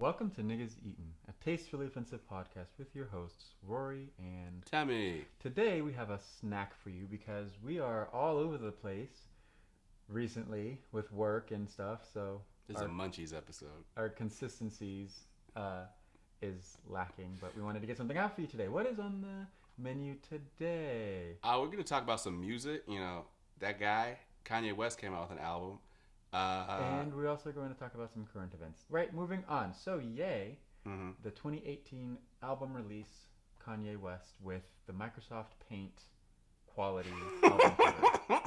Welcome to Niggas Eatin, a tastefully offensive podcast with your hosts, Rory and Temi. Today we have a snack for you because we are all over the place recently with work and stuff, so This is a Munchies episode. our consistencies is lacking, but we wanted to get something out for you today. What is on the menu today? We're going to talk about some music. You know, that guy, Kanye West, came out with an album. And we're also going to talk about some current events. Right, moving on. So, yay, the 2018 album release, Kanye West, with the Microsoft Paint quality album cover.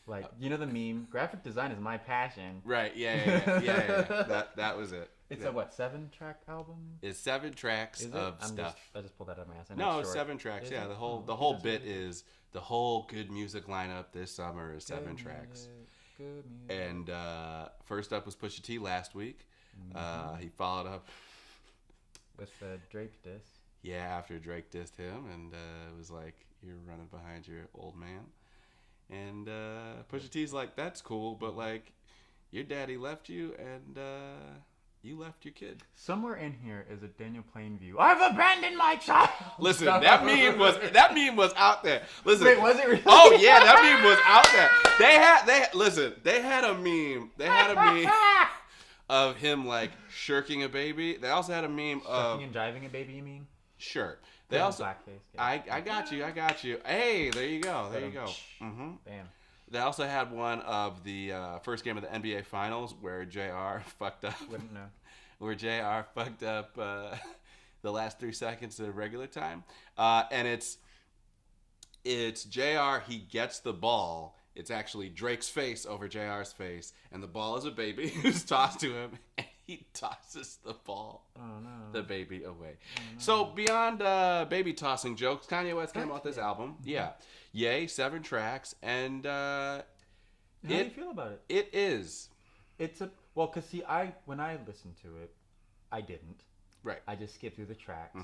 Like, you know the meme? Graphic design is my passion. Right, yeah. That was it. It's yeah. a, 7-track album? It's 7 tracks of stuff. I just pulled that out of my ass. No, it's 7 tracks. Is yeah, it? the whole bit is the whole good music lineup this summer is 7 tracks. Good music. And first up was Pusha T last week. He followed up with the Drake diss. Yeah, after Drake dissed him, and it was like, you're running behind your old man. And Pusha T's like, that's cool, but like, your daddy left you, and you left your kid. Somewhere in here is a Daniel Plainview. I've abandoned my child. Listen, that meme was out there. Listen, wait, was it really? Oh yeah, that meme was out there. They had a meme of him like shirking a baby. They also had a meme of Shucking and driving a baby. You mean? Sure. They also blackface. I got you. Hey, there you go. Mm-hmm. Bam. They also had one of the first game of the NBA Finals where JR fucked up. Wouldn't know. Where JR fucked up the last 3 seconds of regular time, and it's JR. He gets the ball. It's actually Drake's face over JR's face, and the ball is a baby who's tossed to him, and he tosses the the baby away. Oh, no. So beyond baby tossing jokes, Kanye West came out with this album. Yeah. Yay, 7 tracks, and how do you feel about it? It is. It's cause see, when I listened to it, I didn't. Right. I just skipped through the tracks,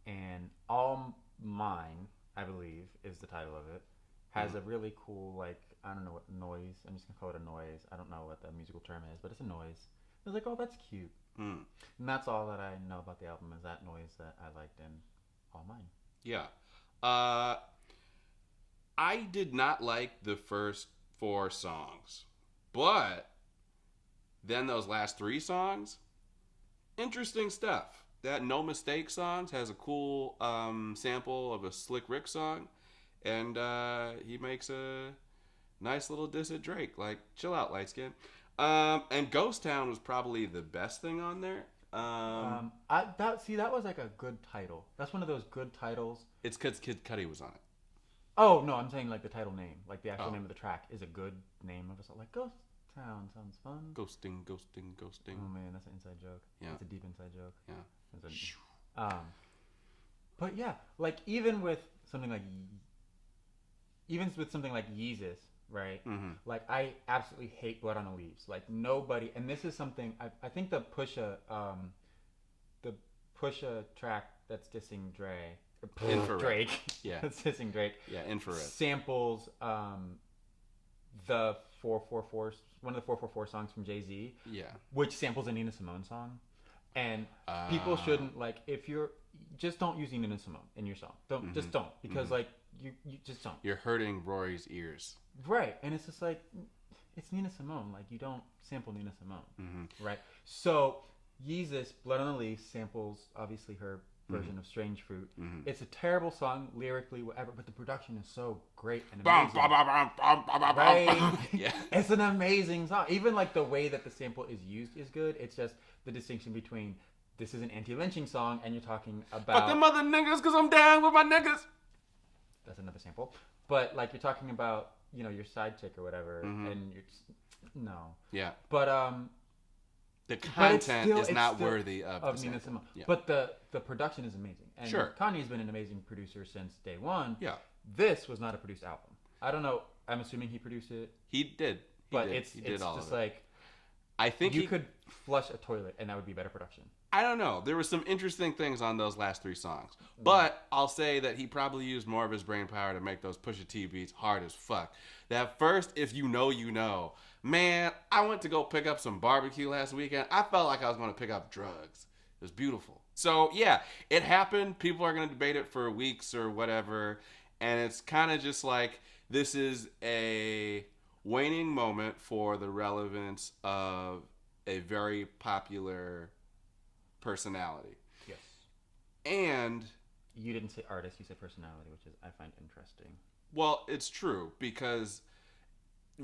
and All Mine, I believe, is the title of it, has a really cool, like, I don't know what noise. I'm just gonna call it a noise. I don't know what the musical term is, but it's a noise. I was like, oh, that's cute. And that's all that I know about the album is that noise that I liked in All Mine. Yeah. I did not like the first 4 songs, but then those last 3 songs, interesting stuff. That No Mistake songs has a cool sample of a Slick Rick song, and he makes a nice little diss at Drake, like, chill out, light skin. And Ghost Town was probably the best thing on there. That was like a good title. That's one of those good titles. It's because Kid Cudi was on it. Oh no, I'm saying like the title name, like the actual name of the track is a good name of a song. Like Ghost Town sounds fun. Ghosting. Oh man, that's an inside joke. Yeah, it's a deep inside joke. Yeah. But yeah, like even with something like Yeezus, right? Like I absolutely hate Blood on the Leaves. Like nobody, and this is something I think the Pusha track that's dissing Drake. Yeah. That's dissing Drake. Yeah, Infrared. Samples the 444, one of the 444 songs from Jay-Z. Yeah. Which samples a Nina Simone song. And people shouldn't, like, if you're, just don't use Nina Simone in your song. Just don't. Because, like, you just don't. You're hurting Rory's ears. Right. And it's just like, it's Nina Simone. Like, you don't sample Nina Simone. Right? So, Yeezus, Blood on the Leaves, samples, obviously, her version of Strange Fruit. It's a terrible song, lyrically, whatever, but the production is so great and amazing. Right? Yeah. It's an amazing song. Even, like, the way that the sample is used is good. It's just the distinction between this is an anti-lynching song and you're talking about... Fuck them other niggas because I'm down with my niggas. That's another sample. But, like, you're talking about, you know, your side chick or whatever, and you're just... No. Yeah. But, the content is not worthy of Nina Simone. Yeah. But the production is amazing. And sure. Kanye's been an amazing producer since day one. Yeah. This was not a produced album. I don't know. I'm assuming he produced it. He did. It's just like... I think you could flush a toilet and that would be better production. I don't know. There were some interesting things on those last 3 songs. But I'll say that he probably used more of his brain power to make those Pusha T beats hard as fuck. That first, if you know, you know. Man, I went to go pick up some barbecue last weekend. I felt like I was going to pick up drugs. It was beautiful. So, yeah, it happened. People are going to debate it for weeks or whatever. And it's kind of just like this is a waning moment for the relevance of a very popular personality. Yes. And you didn't say artist, you said personality, which is I find interesting. Well, it's true because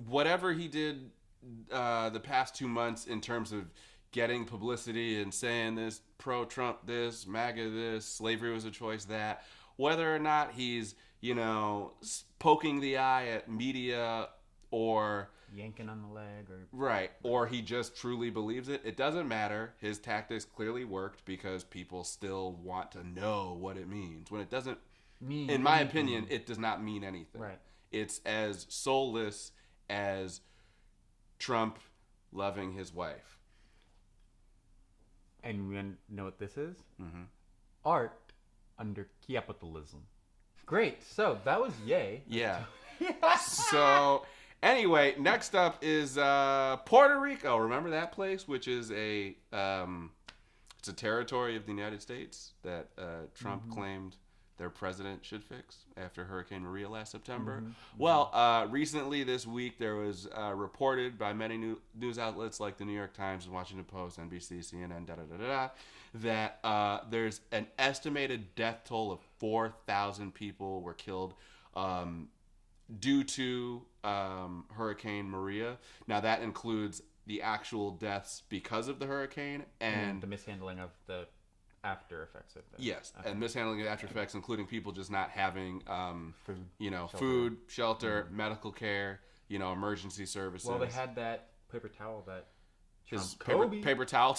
whatever he did the past 2 months in terms of getting publicity and saying this, pro-Trump this, MAGA this, slavery was a choice that, whether or not he's, poking the eye at media or yanking on the leg or right, or he just truly believes it, it doesn't matter. His tactics clearly worked because people still want to know what it means. When it doesn't mean, in my opinion, it does not mean anything. Right. It's as soulless as Trump loving his wife. And we know what this is? Mm-hmm. Art under capitalism. Great. So that was yay. Yeah. So anyway, next up is Puerto Rico. Remember that place, which is it's a territory of the United States that Trump claimed their president should fix after Hurricane Maria last September. Well, recently this week there was reported by many news outlets like the New York Times, and Washington Post, NBC, CNN, that there's an estimated death toll of 4,000 people were killed due to Hurricane Maria. Now that includes the actual deaths because of the hurricane and the mishandling of the after effects of that. Yes, and mishandling of after effects, including people just not having food, food, shelter, medical care, emergency services. Well, they had that paper towel that his paper towel.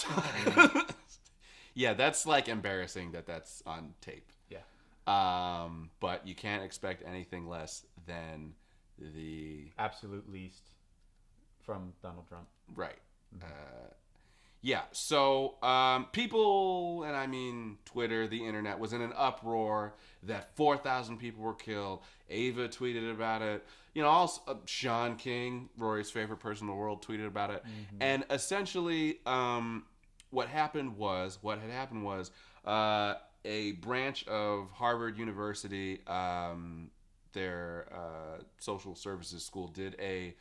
Yeah, that's like embarrassing that that's on tape. Yeah. But you can't expect anything less than the absolute least from Donald Trump. Right. Yeah, so people, and I mean Twitter, the internet, was in an uproar that 4,000 people were killed. Ava tweeted about it. Also Sean King, Rory's favorite person in the world, tweeted about it. And essentially what had happened was a branch of Harvard University, their social services school, did a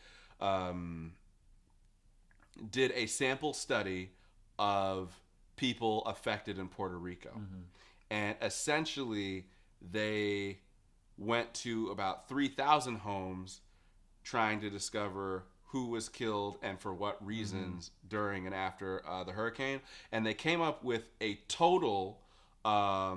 sample study of people affected in Puerto Rico. And essentially they went to about 3,000 homes trying to discover who was killed and for what reasons during and after the hurricane. And they came up with a total, a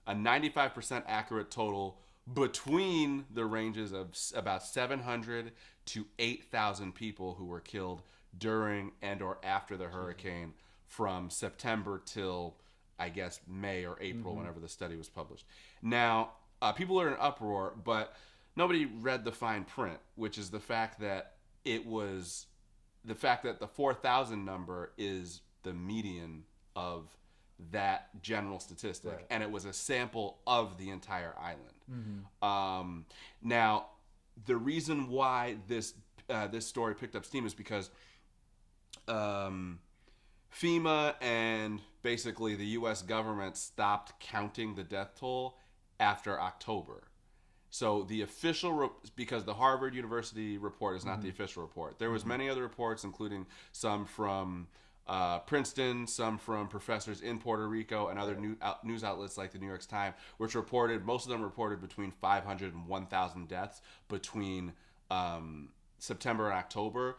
95% accurate total between the ranges of about 700 to 8,000 people who were killed during and or after the hurricane from September till, I guess, May or April, whenever the study was published. Now, people are in uproar, but nobody read the fine print, which is the fact that the 4,000 number is the median of that general statistic, right. And it was a sample of the entire island. Now, the reason why this story picked up steam is because FEMA and basically the U.S. government stopped counting the death toll after October. So the official, because the Harvard University report is not the official report. There was many other reports, including some from Princeton, some from professors in Puerto Rico, and other news outlets like the New York Times, which most of them reported between 500 and 1,000 deaths between September and October,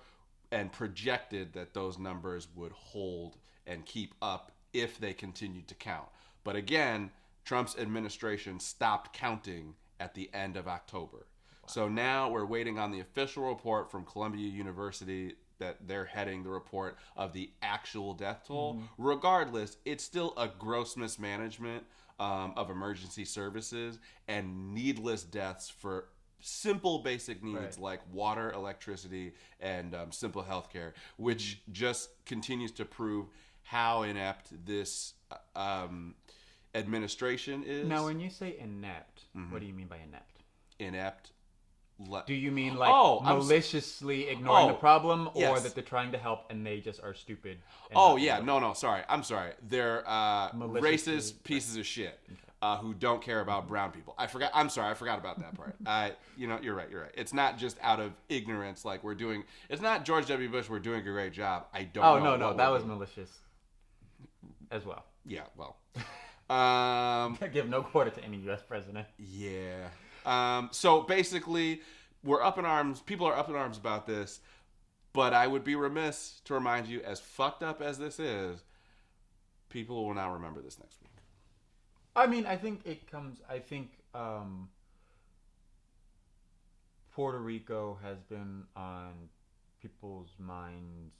and projected that those numbers would hold and keep up if they continued to count. But again, Trump's administration stopped counting at the end of October. Wow. So now we're waiting on the official report from Columbia University that they're heading the report of the actual death toll. Regardless, it's still a gross mismanagement of emergency services and needless deaths for simple basic needs like water, electricity, and simple health care, which just continues to prove how inept this administration is. Now, when you say inept, what do you mean by inept? Inept. Do you mean like maliciously ignoring the problem, or that they're trying to help and they just are stupid? Sorry. I'm sorry. They're racist pieces of shit who don't care about brown people. I'm sorry. I forgot about that part. You're right. It's not just out of ignorance. Like it's not George W. Bush. We're doing a great job. I don't know. Oh, no. That was malicious as well. Yeah, well. Give no quarter to any U.S. president. Yeah. So basically, we're up in arms. People are up in arms about this, but I would be remiss to remind you, as fucked up as this is, people will now remember this next week. I mean, I think Puerto Rico has been on people's minds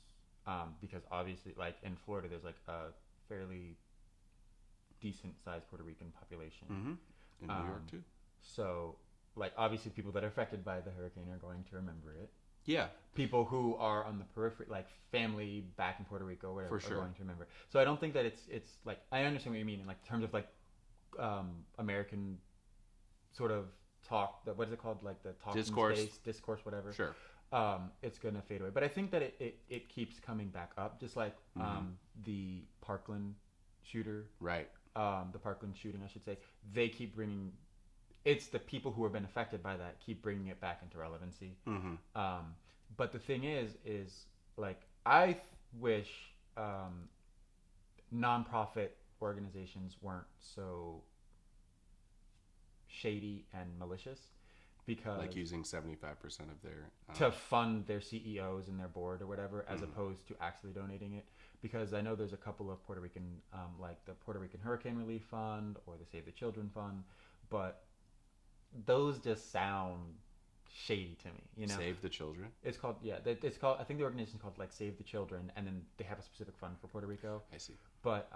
because obviously, like in Florida, there's like a fairly decent-sized Puerto Rican population. In New York too. So, like, obviously people that are affected by the hurricane are going to remember it. Yeah. People who are on the periphery, like family back in Puerto Rico, whatever, are going to remember it. So I don't think that it's like, I understand what you mean in like terms of like American sort of talk, what is it called? Like the talking discourse, whatever. Sure. It's going to fade away. But I think that it keeps coming back up, just like the Parkland shooter. Right. The Parkland shooting, I should say. They keep bringing... It's the people who have been affected by that keep bringing it back into relevancy. But the thing is like, I wish nonprofit organizations weren't so shady and malicious, because like using 75% of their to fund their CEOs and their board or whatever, as opposed to actually donating it. Because I know there's a couple of Puerto Rican, like the Puerto Rican Hurricane Relief Fund or the Save the Children Fund, but those just sound shady to me. You know, Save the Children. It's called It's called. I think the organization's called like Save the Children, and then they have a specific fund for Puerto Rico. I see. But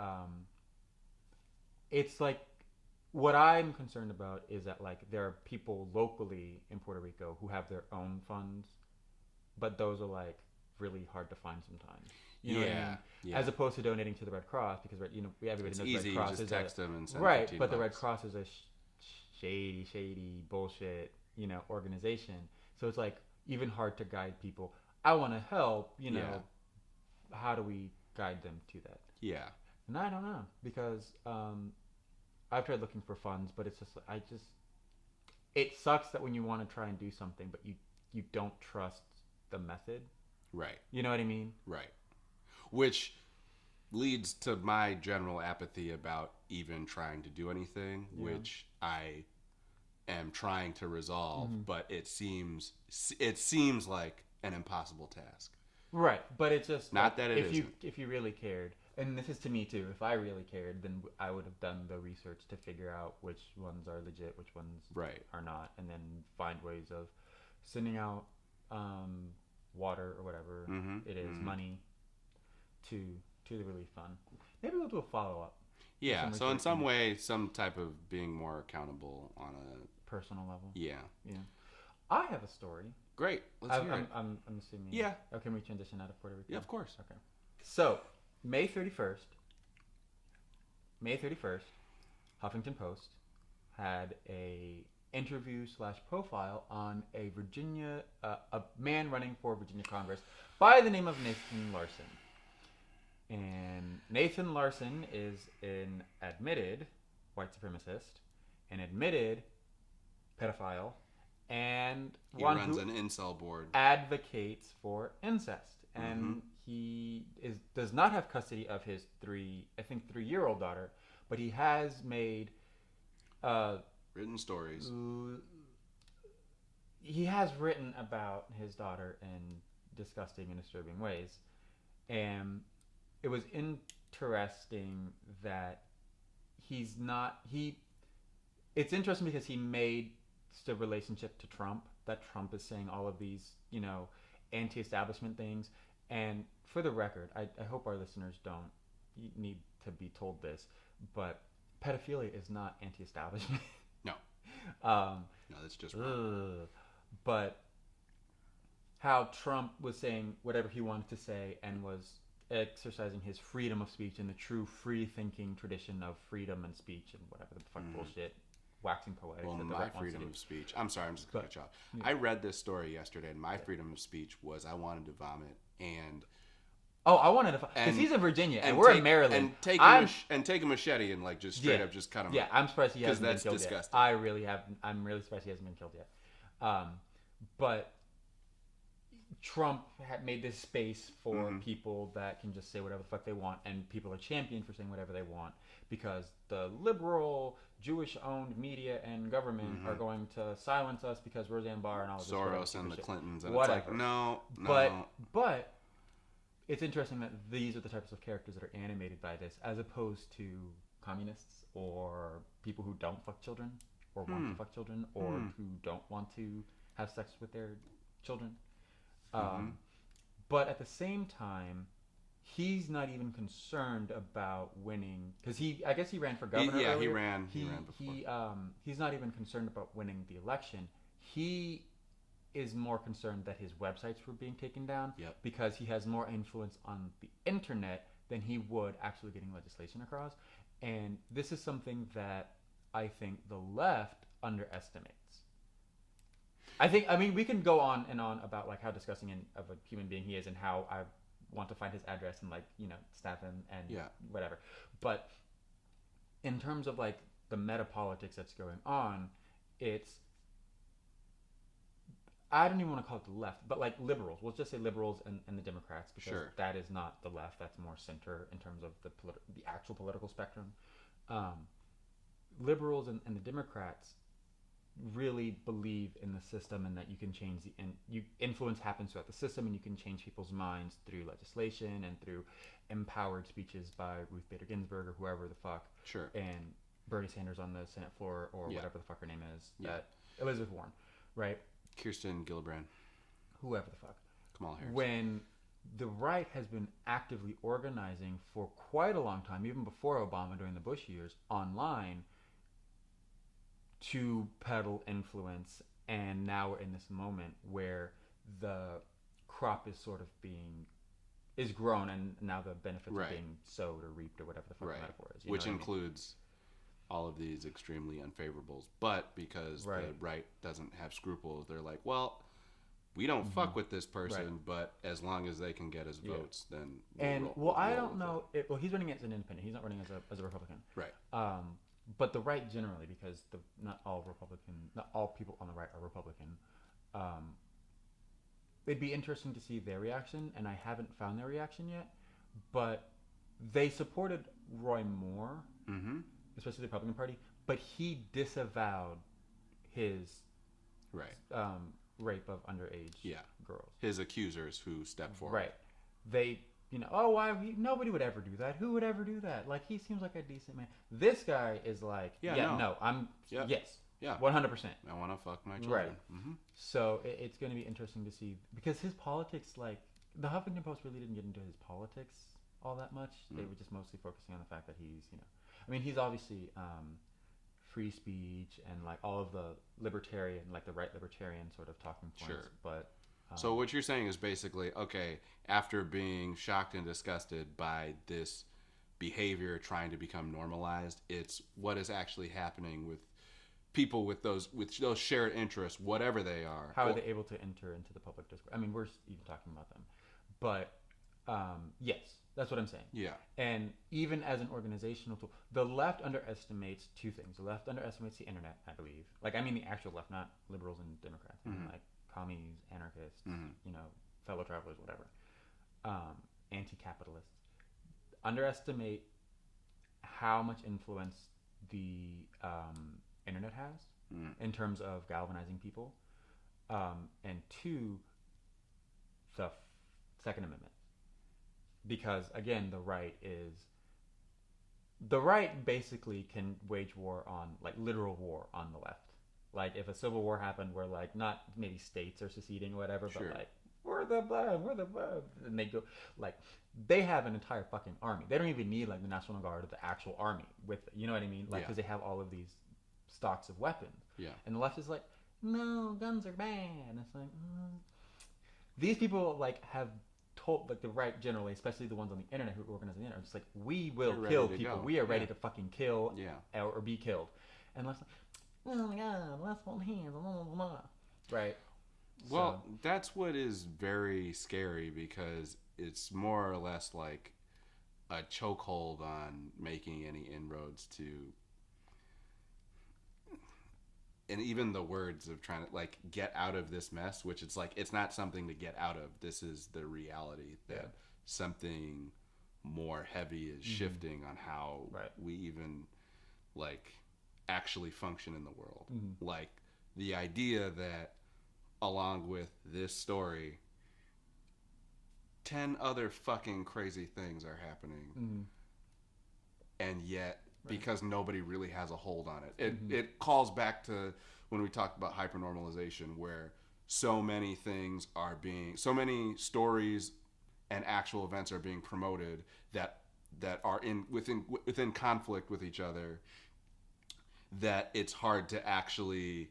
it's like, what I'm concerned about is that like there are people locally in Puerto Rico who have their own funds, but those are like really hard to find sometimes. You know what I mean? Yeah. As opposed to donating to the Red Cross, because everybody knows the Red Cross just is text them and send right, but $15. the Red Cross is a shady bullshit, organization. So it's like even hard to guide people. I want to help, how do we guide them to that? Yeah. And I don't know, because I've tried looking for funds, but it's just it sucks that when you want to try and do something, but you don't trust the method. Right. You know what I mean? Right. Which leads to my general apathy about even trying to do anything, which I am trying to resolve, but it seems like an impossible task. Right, but it's just not that if you really cared, and this is to me too. If I really cared, then I would have done the research to figure out which ones are legit, which ones are not, and then find ways of sending out water or whatever it is, money to the relief fund. Maybe we'll do a follow up. Yeah, so in some way, some type of being more accountable on a personal level. Yeah. I have a story. Great. Let's hear it. I'm assuming. Yeah. Oh, can we transition out of Puerto Rico? Yeah, of course. Okay. So, May 31st, Huffington Post had a interview / profile on a man running for Virginia Congress by the name of Nathan Larson. And Nathan Larson is an admitted white supremacist, an admitted pedophile, and he one runs who an incel board, advocates for incest. And he does not have custody of his 3-year-old daughter, but he has made written stories. He has written about his daughter in disgusting and disturbing ways. And it was interesting that it's interesting because he made the relationship to Trump, that Trump is saying all of these, anti-establishment things. And for the record, I hope our listeners don't need to be told this, but pedophilia is not anti-establishment. No. No, that's just wrong. But how Trump was saying whatever he wanted to say and was exercising his freedom of speech in the true free-thinking tradition of freedom and speech and whatever the fuck bullshit, waxing poetic. Well, my freedom of speech. I'm sorry, I'm just going to cut you off. Yeah. I read this story yesterday, and my freedom of speech was I wanted to vomit and... Oh, I wanted to... Because he's in Virginia, and we're in Maryland. And take a machete and, like, just straight up just cut him up. I'm surprised he hasn't been killed disgusting. yet. I'm really surprised he hasn't been killed yet. But... Trump had made this space for people that can just say whatever the fuck they want, and people are championed for saying whatever they want because the liberal Jewish-owned media and government are going to silence us because Roseanne Barr and all of this Soros and the shit. Clintons and whatever. It's like no. But it's interesting that these are the types of characters that are animated by this, as opposed to communists or people who don't fuck children or want to fuck children or who don't want to have sex with their children. But at the same time, he's not even concerned about winning because I guess he ran for governor. He earlier. ran before. He's not even concerned about winning the election. He is more concerned that his websites were being taken down because he has more influence on the internet than he would actually getting legislation across. And this is something that I think the left underestimates. I mean, we can go on and on about like how disgusting of a human being he is and how I want to find his address and like, you know, stab him and whatever. But in terms of like the meta politics that's going on, I don't even want to call it the left, but like liberals. We'll just say liberals and the Democrats because that is not the left. That's more center in terms of the actual political spectrum. Liberals and the Democrats really believe in the system and that you can change influence happens throughout the system and you can change people's minds through legislation and through empowered speeches by Ruth Bader Ginsburg or whoever the fuck. And Bernie Sanders on the Senate floor or whatever the fuck her name is. Elizabeth Warren, right? Kirsten Gillibrand. Whoever the fuck. Kamala Harris. When the right has been actively organizing for quite a long time, even before Obama during the Bush years, online to peddle influence, and now we're in this moment where the crop is sort of is grown, and now the benefits are being sowed or reaped or whatever the fuck the metaphor is. Which includes all of these extremely unfavorables, but because the right doesn't have scruples, they're like, well, we don't fuck with this person, but as long as they can get us votes, then I don't know. He's running as an independent. He's not running as a Republican. Right. But the right generally, because not all people on the right are Republican. It'd be interesting to see their reaction, and I haven't found their reaction yet. But they supported Roy Moore, especially the Republican Party, but he disavowed his rape of underage girls. His accusers who stepped forward. Right. They, nobody would ever do that. Who would ever do that? Like, he seems like a decent man. This guy is like, yes, 100%. I want to fuck my children. Right. So it's going to be interesting to see, because his politics, like, the Huffington Post really didn't get into his politics all that much. They were just mostly focusing on the fact that he's, he's obviously free speech and like all of the libertarian, like the right libertarian sort of talking points. But so what you're saying is basically, okay, after being shocked and disgusted by this behavior trying to become normalized, it's what is actually happening with people with those shared interests, whatever they are. How are they able to enter into the public discourse? I mean, we're even talking about them, but yes, that's what I'm saying. Yeah. And even as an organizational tool, the left underestimates two things. The left underestimates the internet, I believe. Like, I mean the actual left, not liberals and Democrats. I mean, like commies, anarchists, fellow travelers, whatever. Anti-capitalists. Underestimate how much influence the internet has in terms of galvanizing people. And two, the Second Amendment. Because, again, the right basically can wage war on, like, literal war on the left. Like, if a civil war happened where, like, not maybe states are seceding or whatever, but, like, we're the blood, and they go, like, they have an entire fucking army. They don't even need, like, the National Guard or the actual army with, you know what I mean? Like, because they have all of these stocks of weapons. Yeah. And the left is like, no, guns are bad. And it's like, these people, like, have told, like the right generally, especially the ones on the internet who organize the internet, are just like, we will They're kill ready to people. go. We are ready Yeah. to fucking kill Yeah. or be killed. And let's, oh my god, let's hold hands, blah, blah, blah, blah. Right. Well, So, that's what is very scary because it's more or less like a chokehold on making any inroads to, and even the words of trying to like get out of this mess, which it's like it's not something to get out of. This is the reality that something more heavy is shifting on how we even like actually function in the world. Like the idea that along with this story 10 other fucking crazy things are happening and yet because nobody really has a hold on it. It calls back to when we talked about hypernormalization, where so many stories and actual events are being promoted that are within conflict with each other, that it's hard to actually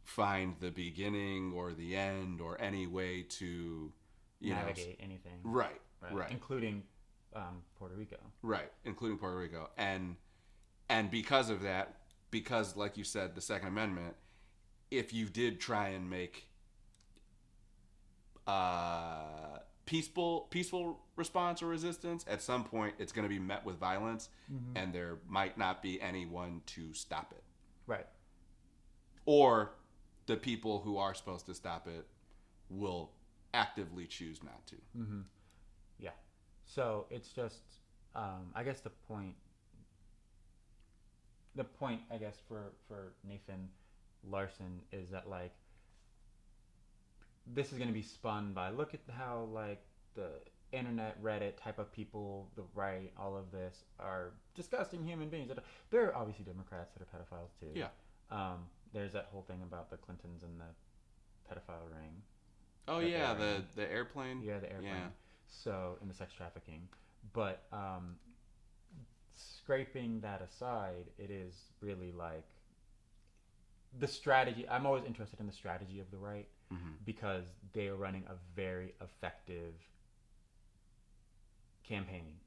find the beginning or the end or any way to navigate anything. Right. Including Puerto Rico. Right, including Puerto Rico. And because of that, because like you said, the Second Amendment, if you did try and make peaceful response or resistance, at some point it's going to be met with violence, and there might not be anyone to stop it. Right. Or the people who are supposed to stop it will actively choose not to. Yeah. So it's just, I guess the point, I guess, for Nathan Larson is that, like, this is going to be spun by, look at how, like, the internet, Reddit type of people, the right, all of this are disgusting human beings. There are obviously Democrats that are pedophiles too. Yeah. There's that whole thing about the Clintons and the pedophile ring. Oh yeah, the airplane. Yeah, the airplane. Yeah. So, in the sex trafficking, but scraping that aside, it is really like the strategy. I'm always interested in the strategy of the right because they are running a very effective campaign.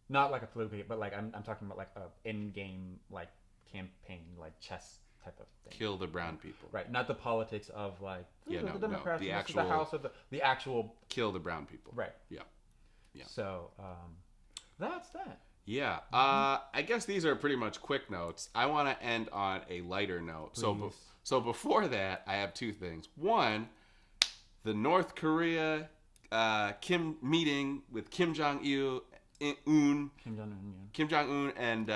Not like a political, but like I'm talking about like a in-game like campaign, like chess type of thing. Kill the brown people. Right, not the politics of like the Democrats, the this actual is the House of the actual kill the brown people. Right. Yeah. So that's that. Yeah. I guess these are pretty much quick notes. I want to end on a lighter note. Please. So before that, I have two things. One, the North Korea meeting with Kim Jong-un and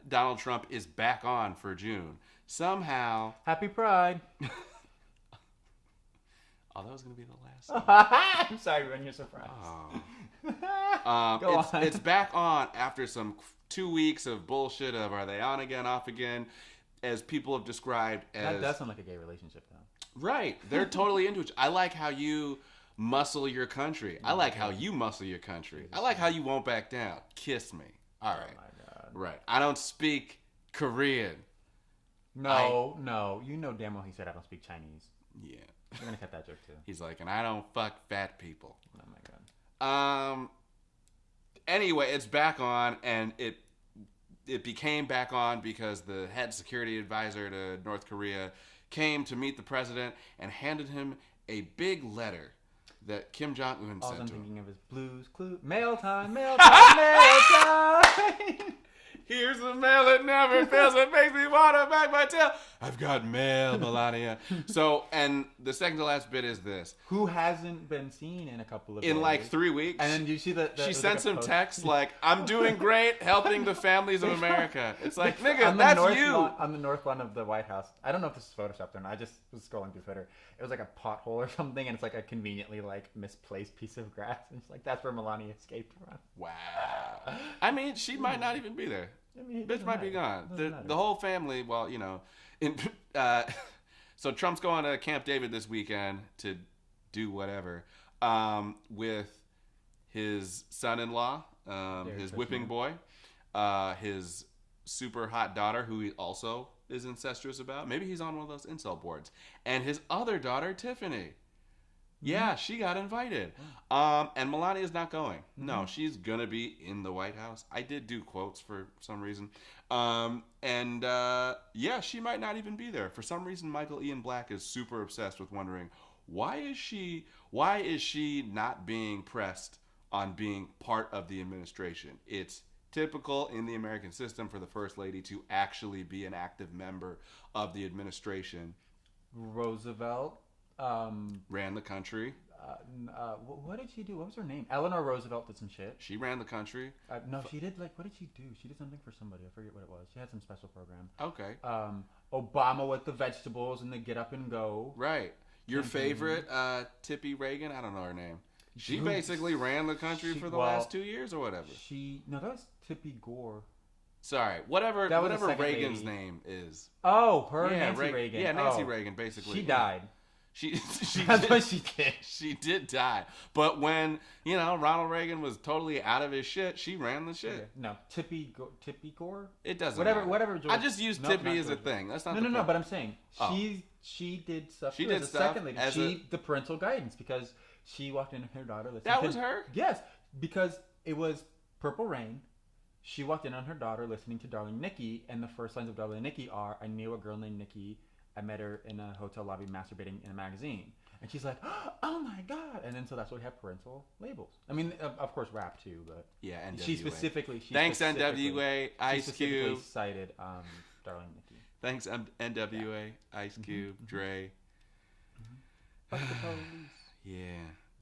Donald Trump is back on for June. Somehow. Happy Pride. Oh, that was going to be the last one. I'm sorry when you're surprised. Oh. It's back on after some 2 weeks of bullshit of are they on again, off again, as people have described as... That does sound like a gay relationship, though. Right. They're totally into it. I like how you muscle your country. I like how you muscle your country. I like how you won't back down. Kiss me. All right. Oh, my God. Right. I don't speak Korean. No. You know damn well he said I don't speak Chinese. Yeah. We're going to cut that joke, too. He's like, and I don't fuck fat people. Oh, my God. Anyway, it's back on, and it became back on because the head security advisor to North Korea came to meet the president and handed him a big letter that Kim Jong-un All sent I'm to him. thinking of is Blues Clues. Mail time, mail time, mail time. Here's the mail that never fails. It makes me want to back my tail. I've got mail, Melania. So, and the second to last bit is this. Who hasn't been seen in a couple of days? In like 3 weeks. And then you see that she sent some texts like, I'm doing great helping the families of America. It's like, nigga, that's you. On the north lawn of the White House. I don't know if this is photoshopped or not. I just was scrolling through Twitter. It was like a pothole or something, and it's like a conveniently like misplaced piece of grass. And it's like, that's where Melania escaped from. Wow. I mean, she might not even be there. I mean, Bitch might be gone. The whole family, well, you know. So Trump's going to Camp David this weekend to do whatever with his son-in-law, his whipping boy, his super hot daughter, who he also is incestuous about. Maybe he's on one of those incel boards. And his other daughter, Tiffany. Yeah, she got invited. And Melania's not going. No, she's going to be in the White House. I did do quotes for some reason. Yeah, she might not even be there. For some reason, Michael Ian Black is super obsessed with wondering, why is she not being pressed on being part of the administration? It's typical in the American system for the First Lady to actually be an active member of the administration. Roosevelt ran the country. What did she do? What was her name? Eleanor Roosevelt did some shit. She ran the country. No, she did what did she do? She did something for somebody. I forget what it was. She had some special program. Okay. Obama with the vegetables and the get up and go. Right. Your favorite, Tippy Reagan? I don't know her name. She basically ran the country for the last 2 years or whatever. No, that was Tippy Gore. Sorry, whatever Reagan's name is. Oh, Nancy Reagan. Yeah, Nancy Reagan, basically. She died. That's what she did. She did die. But when, Ronald Reagan was totally out of his shit, she ran the shit. Okay. No, Tippy Gore? It doesn't Whatever. George, I just used Tippy as a thing. That's not No, but I'm saying she did stuff. She did stuff second lady. The parental guidance, because she walked in her daughter. That was her? Yes, because it was Purple Rain. She walked in on her daughter listening to Darling Nikki, and the first lines of Darling Nikki are, I knew a girl named Nikki. I met her in a hotel lobby masturbating in a magazine. And she's like, oh my God. And then so that's why we have parental labels. I mean, of course, rap too, but. Yeah, NWA. Thanks, NWA, Ice Cube. Cited Darling Nikki. Thanks, NWA, Ice Cube, Dre. Fuck the police.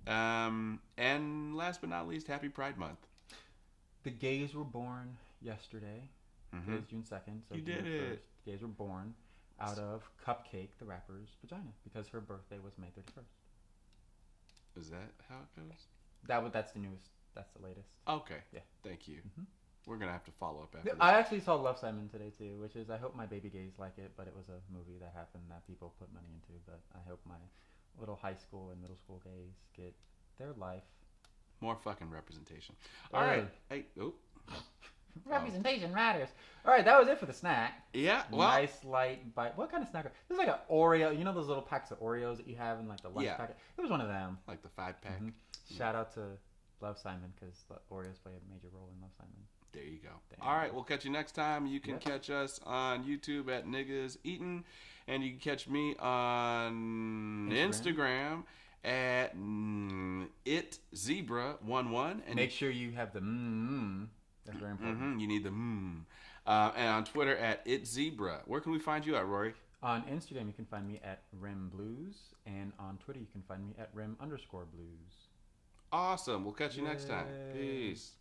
Yeah. And last but not least, Happy Pride Month. The gays were born yesterday. It was June 2nd. So you did June 1st, it. Gays were born out of Cupcake, the rapper's vagina, because her birthday was May 31st. Is that how it goes? That's the newest. That's the latest. Okay. Yeah. Thank you. We're going to have to follow up after this. I actually saw Love, Simon today, too, which is, I hope my baby gays like it, but it was a movie that happened that people put money into, but I hope my little high school and middle school gays get their life. More fucking representation. All right. Hey, Representation matters. All right, that was it for the snack. Yeah, well, nice light bite. What kind of snack? This is like an Oreo. You know those little packs of Oreos that you have in like the lunch packet? It was one of them. Like the 5-pack. Shout out to Love, Simon, because Oreos play a major role in Love, Simon. There you go. All right, we'll catch you next time. You can catch us on YouTube at niggas.eatin, and you can catch me on Instagram at itzebra11. And make sure you have the That's very important. You need the And on Twitter at itzebra. Where can we find you at, Rory? On Instagram, you can find me at remblues, and on Twitter, you can find me at rem_blues. Awesome. We'll catch you next time. Peace.